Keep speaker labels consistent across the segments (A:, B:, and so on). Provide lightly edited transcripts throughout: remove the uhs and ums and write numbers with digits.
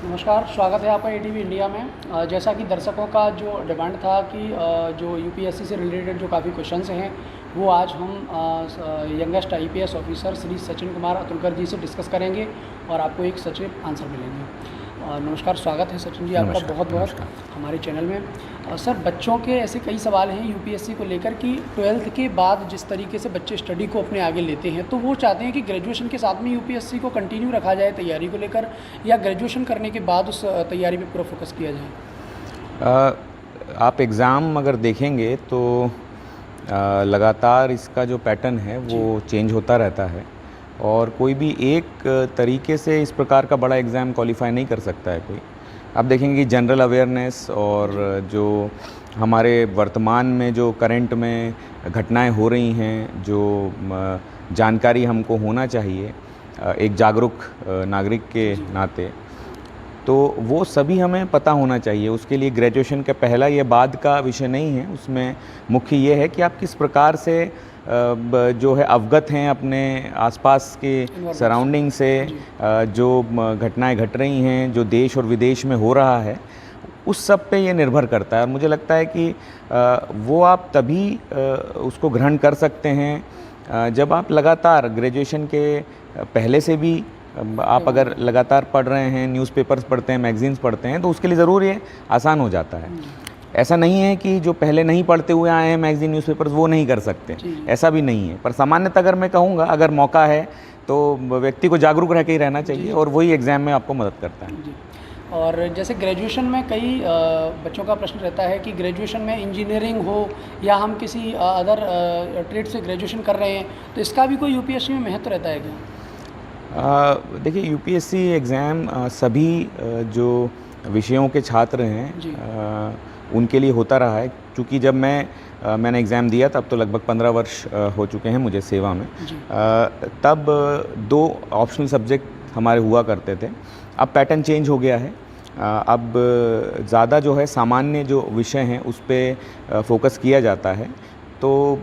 A: नमस्कार, स्वागत है आपका एटीवी इंडिया में। जैसा कि दर्शकों का जो डिमांड था कि जो यूपीएससी से रिलेटेड जो काफ़ी क्वेश्चंस हैं वो आज हम youngest IPS officer Shri Sachin Kumar Atulkar ji से डिस्कस करेंगे और आपको एक सचिव आंसर मिलेंगे। नमस्कार, स्वागत है सचिन जी आपका बहुत बहुत हमारे चैनल में। सर, बच्चों के ऐसे कई सवाल हैं यूपीएससी को लेकर कि 12th के बाद जिस तरीके से बच्चे स्टडी को अपने आगे लेते हैं तो वो चाहते हैं कि ग्रेजुएशन के साथ में यूपीएससी को कंटिन्यू रखा जाए तैयारी को लेकर, या ग्रेजुएशन करने के बाद उस तैयारी पे पूरा फोकस किया जाए।
B: आप एग्ज़ाम अगर देखेंगे तो लगातार इसका जो पैटर्न है वो चेंज होता रहता है और कोई भी एक तरीके से इस प्रकार का बड़ा एग्ज़ाम क्वालिफाई नहीं कर सकता है कोई। आप देखेंगे कि जनरल अवेयरनेस और जो हमारे वर्तमान में जो करंट में घटनाएं हो रही हैं, जो जानकारी हमको होना चाहिए एक जागरूक नागरिक के नाते, तो वो सभी हमें पता होना चाहिए। उसके लिए ग्रेजुएशन का पहला या बाद का विषय नहीं है, उसमें मुख्य ये है कि आप किस प्रकार से जो है अवगत हैं अपने आसपास के सराउंडिंग से, जो घटनाएं घट रही हैं, जो देश और विदेश में हो रहा है, उस सब पे ये निर्भर करता है। और मुझे लगता है कि वो आप तभी उसको ग्रहण कर सकते हैं जब आप लगातार ग्रेजुएशन के पहले से भी आप अगर लगातार पढ़ रहे हैं, न्यूज़पेपर्स पढ़ते हैं, मैगज़ीन्स पढ़ते हैं, तो उसके लिए ज़रूर ये आसान हो जाता है। ऐसा नहीं है कि जो पहले नहीं पढ़ते हुए आए हैं मैगज़ीन न्यूज़पेपर्स वो नहीं कर सकते, ऐसा भी नहीं है। पर सामान्यतः अगर मैं कहूँगा, अगर मौका है तो व्यक्ति को जागरूक रह के ही रहना चाहिए और वही एग्ज़ाम में आपको मदद करता है।
A: और जैसे ग्रेजुएशन में कई बच्चों का प्रश्न रहता है कि ग्रेजुएशन में इंजीनियरिंग हो या हम किसी अदर ट्रेड से ग्रेजुएशन कर रहे हैं, तो इसका भी कोई यूपीएससी में महत्व रहता है क्या?
B: देखिए, यूपीएससी एग्ज़ाम सभी जो विषयों के छात्र हैं उनके लिए होता रहा है। क्योंकि जब मैंने एग्ज़ाम दिया तब तो लगभग 15 वर्ष हो चुके हैं मुझे सेवा में। तब 2 ऑप्शनल सब्जेक्ट हमारे हुआ करते थे। अब पैटर्न चेंज हो गया है। अब ज़्यादा जो है सामान्य जो विषय हैं उस पे फोकस किया जाता है। तो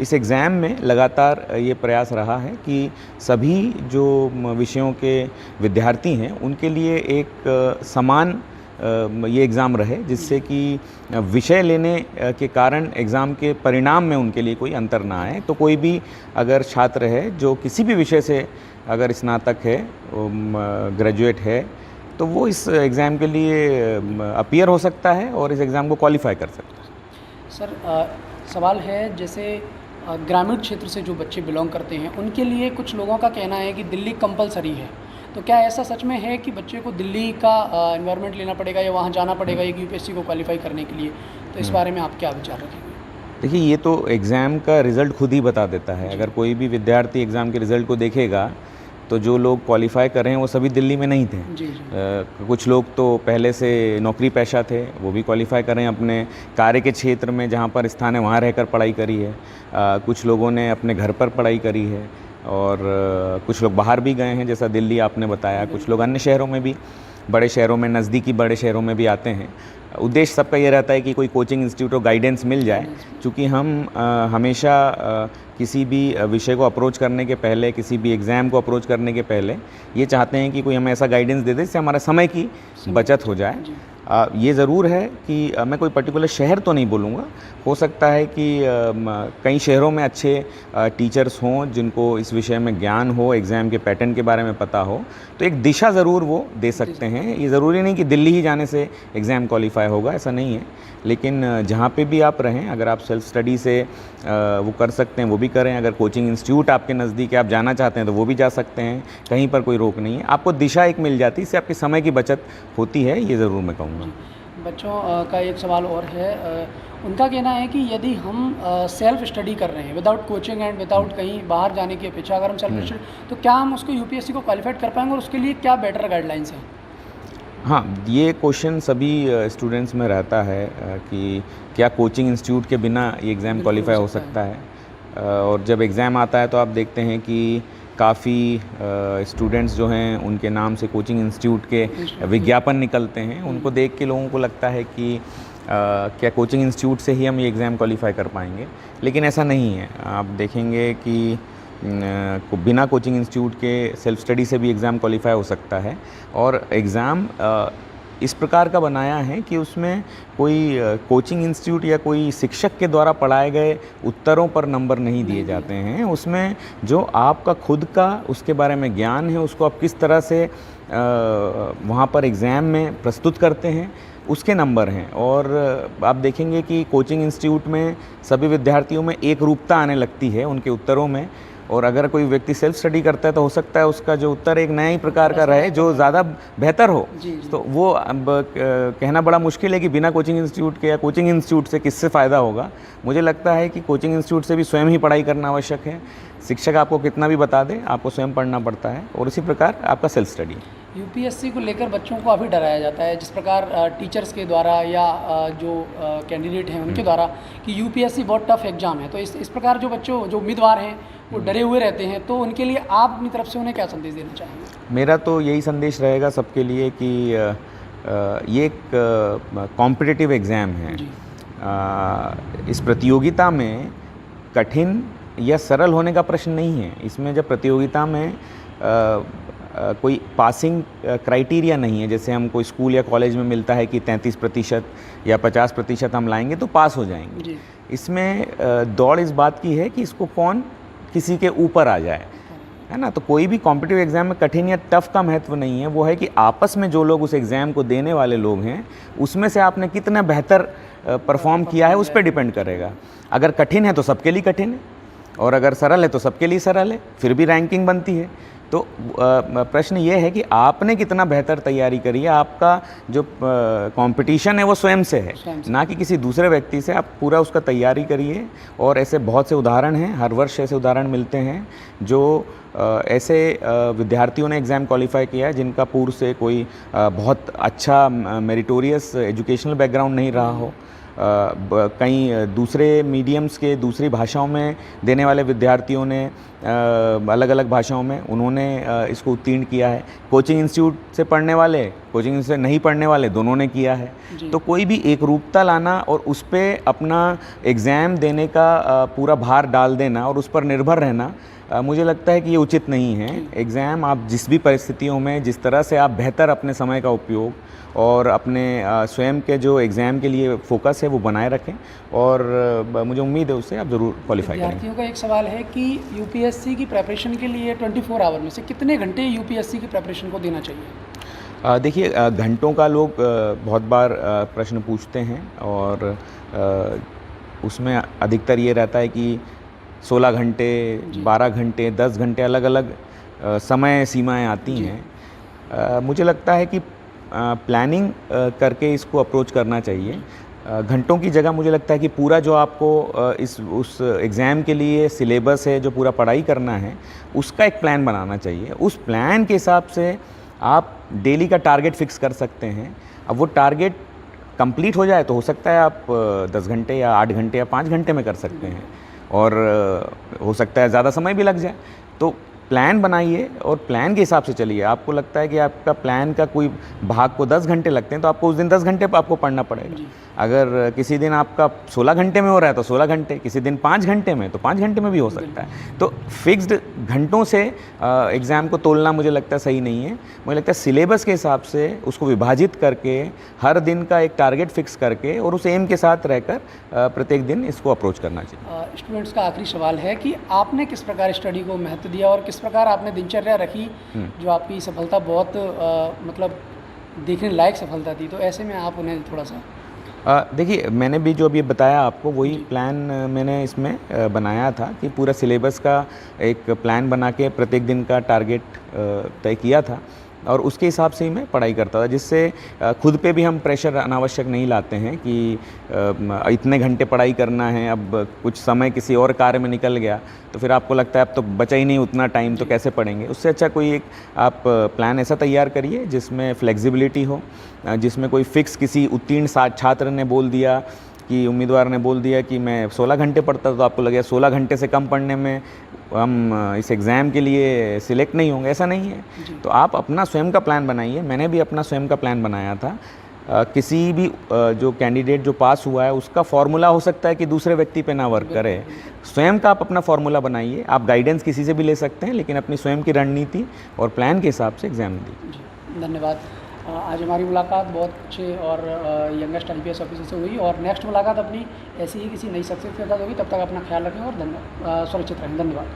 B: इस एग्ज़ाम में लगातार ये प्रयास रहा है कि सभी जो विषयों के विद्यार्थी हैं उनके लिए एक समान ये एग्ज़ाम रहे, जिससे कि विषय लेने के कारण एग्ज़ाम के परिणाम में उनके लिए कोई अंतर ना आए। तो कोई भी अगर छात्र है जो किसी भी विषय से अगर स्नातक है, ग्रेजुएट है, तो वो इस एग्ज़ाम के लिए अपीयर हो सकता है और इस एग्ज़ाम को क्वालिफाई कर सकता है।
A: सर, सवाल है जैसे ग्रामीण क्षेत्र से जो बच्चे बिलोंग करते हैं उनके लिए कुछ लोगों का कहना है कि दिल्ली कंपलसरी है, तो क्या ऐसा सच में है कि बच्चे को दिल्ली का एनवायरनमेंट लेना पड़ेगा या वहाँ जाना पड़ेगा एक यूपीएससी को क्वालिफाई करने के लिए? तो इस बारे में आप क्या विचार रखेंगे?
B: देखिए, ये तो एग्ज़ाम का रिज़ल्ट खुद ही बता देता है। अगर कोई भी विद्यार्थी एग्ज़ाम के रिज़ल्ट को देखेगा तो जो लोग क्वालिफ़ाई कर रहे हैं वो सभी दिल्ली में नहीं थे। कुछ लोग तो पहले से नौकरी पेशा थे, वो भी क्वालिफ़ाई कर रहे हैं अपने कार्य के क्षेत्र में, जहाँ पर स्थान है वहाँ रहकर पढ़ाई करी है। कुछ लोगों ने अपने घर पर पढ़ाई करी है और कुछ लोग बाहर भी गए हैं, जैसा दिल्ली आपने बताया। कुछ लोग अन्य शहरों में भी, बड़े शहरों में, नज़दीकी बड़े शहरों में भी आते हैं। उद्देश्य सबका ये रहता है कि कोई कोचिंग इंस्टीट्यूट और गाइडेंस मिल जाए, क्योंकि हम हमेशा किसी भी विषय को अप्रोच करने के पहले, किसी भी एग्ज़ाम को अप्रोच करने के पहले ये चाहते हैं कि कोई हमें ऐसा गाइडेंस दे दे जिससे हमारे समय की बचत हो जाए। ये ज़रूर है कि मैं कोई पर्टिकुलर शहर तो नहीं बोलूँगा, हो सकता है कि कई शहरों में अच्छे टीचर्स हों जिनको इस विषय में ज्ञान हो, एग्ज़ाम के पैटर्न के बारे में पता हो, तो एक दिशा ज़रूर वो दे सकते हैं। ये ज़रूरी नहीं कि दिल्ली ही जाने से एग्ज़ाम क्वालिफाई होगा, ऐसा नहीं है। लेकिन जहाँ पे भी आप रहें, अगर आप सेल्फ़ स्टडी से वो कर सकते हैं वो भी करें। अगर कोचिंग इंस्टीट्यूट आपके नज़दीक है, आप जाना चाहते हैं तो वो भी जा सकते हैं। कहीं पर कोई रोक नहीं है। आपको दिशा एक मिल जाती है, इससे आपके समय की बचत होती है, ये ज़रूर मैं कहूँगा।
A: बच्चों का एक सवाल और है। उनका कहना है कि यदि हम सेल्फ स्टडी कर रहे हैं विदाउट कोचिंग एंड विदाउट कहीं बाहर जाने की अपेक्षा, अगर हम सेल्फ स्टडी, तो क्या हम उसको यूपीएससी को क्वालिफाइड कर पाएंगे और उसके लिए क्या बेटर गाइडलाइंस हैं?
B: हाँ, ये क्वेश्चन सभी स्टूडेंट्स में रहता है कि क्या कोचिंग इंस्टीट्यूट के बिना ये एग्ज़ाम क्वालिफाई हो सकता है। और जब एग्ज़ाम आता है तो आप देखते हैं कि काफ़ी स्टूडेंट्स जो हैं उनके नाम से कोचिंग इंस्टीट्यूट के विज्ञापन निकलते हैं। उनको देख के लोगों को लगता है कि क्या कोचिंग इंस्टीट्यूट से ही हम ये एग्ज़ाम क्वालिफाई कर पाएंगे, लेकिन ऐसा नहीं है। आप देखेंगे कि बिना कोचिंग इंस्टीट्यूट के सेल्फ स्टडी से भी एग्ज़ाम क्वालिफाई हो सकता है। और एग्ज़ाम इस प्रकार का बनाया है कि उसमें कोई कोचिंग इंस्टीट्यूट या कोई शिक्षक के द्वारा पढ़ाए गए उत्तरों पर नंबर नहीं दिए जाते हैं। उसमें जो आपका खुद का उसके बारे में ज्ञान है, उसको आप किस तरह से वहाँ पर एग्ज़ाम में प्रस्तुत करते हैं, उसके नंबर हैं। और आप देखेंगे कि कोचिंग इंस्टीट्यूट में सभी विद्यार्थियों में एक रूपता आने लगती है उनके उत्तरों में, और अगर कोई व्यक्ति सेल्फ स्टडी करता है तो हो सकता है उसका जो उत्तर एक नया ही प्रकार का रहे जो ज़्यादा बेहतर हो। तो वो अब कहना बड़ा मुश्किल है कि बिना कोचिंग इंस्टीट्यूट के या कोचिंग इंस्टीट्यूट से किससे फ़ायदा होगा। मुझे लगता है कि कोचिंग इंस्टीट्यूट से भी स्वयं ही पढ़ाई करना आवश्यक है। शिक्षक आपको कितना भी बता दे, आपको स्वयं पढ़ना पड़ता है, और इसी प्रकार आपका सेल्फ स्टडी।
A: यूपीएससी को लेकर बच्चों को काफ़ी डराया जाता है, जिस प्रकार टीचर्स के द्वारा या जो कैंडिडेट हैं उनके द्वारा कि यूपीएससी बहुत टफ एग्जाम है। तो इस प्रकार जो उम्मीदवार हैं वो डरे हुए रहते हैं, तो उनके लिए आप अपनी तरफ से उन्हें क्या संदेश देना चाहेंगे?
B: मेरा तो यही संदेश रहेगा सबके लिए कि ये एक कॉम्पिटिटिव एग्ज़ाम है। इस प्रतियोगिता में कठिन या सरल होने का प्रश्न नहीं है। इसमें जब प्रतियोगिता में कोई पासिंग क्राइटेरिया नहीं है, जैसे हमको स्कूल या कॉलेज में मिलता है कि 33% या 50% हम लाएंगे तो पास हो जाएंगे। इसमें दौड़ इस बात की है कि इसको कौन किसी के ऊपर आ जाए, है ना। तो कोई भी कॉम्पिटिटिव एग्ज़ाम में कठिन या टफ का महत्व नहीं है, वो है कि आपस में जो लोग उस एग्ज़ाम को देने वाले लोग हैं उसमें से आपने कितना बेहतर परफॉर्म किया है, उस पर डिपेंड करेगा। अगर कठिन है तो सबके लिए कठिन है, और अगर सरल है तो सबके लिए सरल है, फिर भी रैंकिंग बनती है। तो प्रश्न ये है कि आपने कितना बेहतर तैयारी करी है। आपका जो कंपटीशन है वो स्वयं से है, ना कि किसी दूसरे व्यक्ति से। आप पूरा उसका तैयारी करिए, और ऐसे बहुत से उदाहरण हैं, हर वर्ष ऐसे उदाहरण मिलते हैं जो ऐसे विद्यार्थियों ने एग्ज़ाम क्वालिफाई किया है जिनका पूर्व से कोई बहुत अच्छा मेरिटोरियस एजुकेशनल बैकग्राउंड नहीं रहा हो। कई दूसरे मीडियम्स के दूसरी भाषाओं में देने वाले विद्यार्थियों ने अलग अलग भाषाओं में उन्होंने इसको उत्तीर्ण किया है। कोचिंग इंस्टीट्यूट से पढ़ने वाले, कोचिंग इंस्टीट्यूट से नहीं पढ़ने वाले, दोनों ने किया है। तो कोई भी एक रूपता लाना और उस पर अपना एग्ज़ाम देने का पूरा भार डाल देना और उस पर निर्भर रहना, मुझे लगता है कि ये उचित नहीं है। एग्ज़ाम आप जिस भी परिस्थितियों में, जिस तरह से आप बेहतर अपने समय का उपयोग और अपने स्वयं के जो एग्ज़ाम के लिए फोकस है वो बनाए रखें, और मुझे उम्मीद है उससे आप ज़रूर क्वालिफाई करेंगे।
A: विद्यार्थियों का एक सवाल है कि यूपीएससी की प्रिपरेशन के लिए 24 आवर में से कितने घंटे यूपीएससी की प्रिपरेशन को देना चाहिए?
B: देखिए, घंटों का लोग बहुत बार प्रश्न पूछते हैं, और उसमें अधिकतर ये रहता है कि 16 घंटे, 12 घंटे, 10 घंटे, अलग अलग समय सीमाएं आती हैं। मुझे लगता है कि प्लानिंग करके इसको अप्रोच करना चाहिए। घंटों की जगह मुझे लगता है कि पूरा जो आपको उस एग्ज़ाम के लिए सिलेबस है, जो पूरा पढ़ाई करना है, उसका एक प्लान बनाना चाहिए। उस प्लान के हिसाब से आप डेली का टारगेट फिक्स कर सकते हैं। अब वो टारगेट कंप्लीट हो जाए तो हो सकता है आप 10 घंटे या 8 घंटे या 5 घंटे में कर सकते हैं, और हो सकता है ज़्यादा समय भी लग जाए। तो प्लान बनाइए और प्लान के हिसाब से चलिए। आपको लगता है कि आपका प्लान का कोई भाग को 10 घंटे लगते हैं तो आपको उस दिन 10 घंटे पर आपको पढ़ना पड़ेगा। अगर किसी दिन आपका 16 घंटे में हो रहा है तो 16 घंटे, किसी दिन 5 घंटे में तो 5 घंटे में भी हो सकता है। तो फिक्स्ड घंटों से एग्ज़ाम को तोलना मुझे लगता है सही नहीं है। मुझे लगता है सिलेबस के हिसाब से उसको विभाजित करके, हर दिन का एक टारगेट फिक्स करके और उस एम के साथ रहकर प्रत्येक दिन इसको अप्रोच करना चाहिए।
A: स्टूडेंट्स का आखिरी सवाल है कि आपने किस प्रकार स्टडी को महत्व दिया और किस प्रकार आपने दिनचर्या रखी जो आपकी सफलता बहुत मतलब देखने लायक सफलता थी। तो ऐसे में आप उन्हें थोड़ा सा
B: देखिए, मैंने भी जो अभी बताया आपको वही प्लान मैंने इसमें बनाया था कि पूरा सिलेबस का एक प्लान बना के प्रत्येक दिन का टारगेट तय किया था, और उसके हिसाब से ही मैं पढ़ाई करता था, जिससे खुद पे भी हम प्रेशर अनावश्यक नहीं लाते हैं कि इतने घंटे पढ़ाई करना है। अब कुछ समय किसी और कार्य में निकल गया तो फिर आपको लगता है अब तो बचा ही नहीं उतना टाइम, तो कैसे पढ़ेंगे। उससे अच्छा कोई एक आप प्लान ऐसा तैयार करिए जिसमें फ्लेक्सिबिलिटी हो, जिसमें कोई फिक्स किसी उत्तीर्ण छात्र ने बोल दिया कि उम्मीदवार ने बोल दिया कि मैं 16 घंटे पढ़ता था, तो आपको लगेगा 16 घंटे से कम पढ़ने में हम इस एग्ज़ाम के लिए सिलेक्ट नहीं होंगे। ऐसा नहीं है। तो आप अपना स्वयं का प्लान बनाइए। मैंने भी अपना स्वयं का प्लान बनाया था। किसी भी जो कैंडिडेट जो पास हुआ है उसका फॉर्मूला हो सकता है कि दूसरे व्यक्ति पे ना वर्क करे। स्वयं का आप अपना फॉर्मूला बनाइए, आप गाइडेंस किसी से भी ले सकते हैं, लेकिन अपनी स्वयं की रणनीति और प्लान के हिसाब से एग्ज़ाम दीजिए।
A: जी, धन्यवाद। आज हमारी मुलाकात बहुत अच्छे और यंगेस्ट IPS ऑफिसर से हुई, और नेक्स्ट मुलाकात अपनी ऐसी ही किसी नई शख्सियत के साथ होगी। तब तक अपना ख्याल रखें और सुरक्षित रहें। धन्यवाद।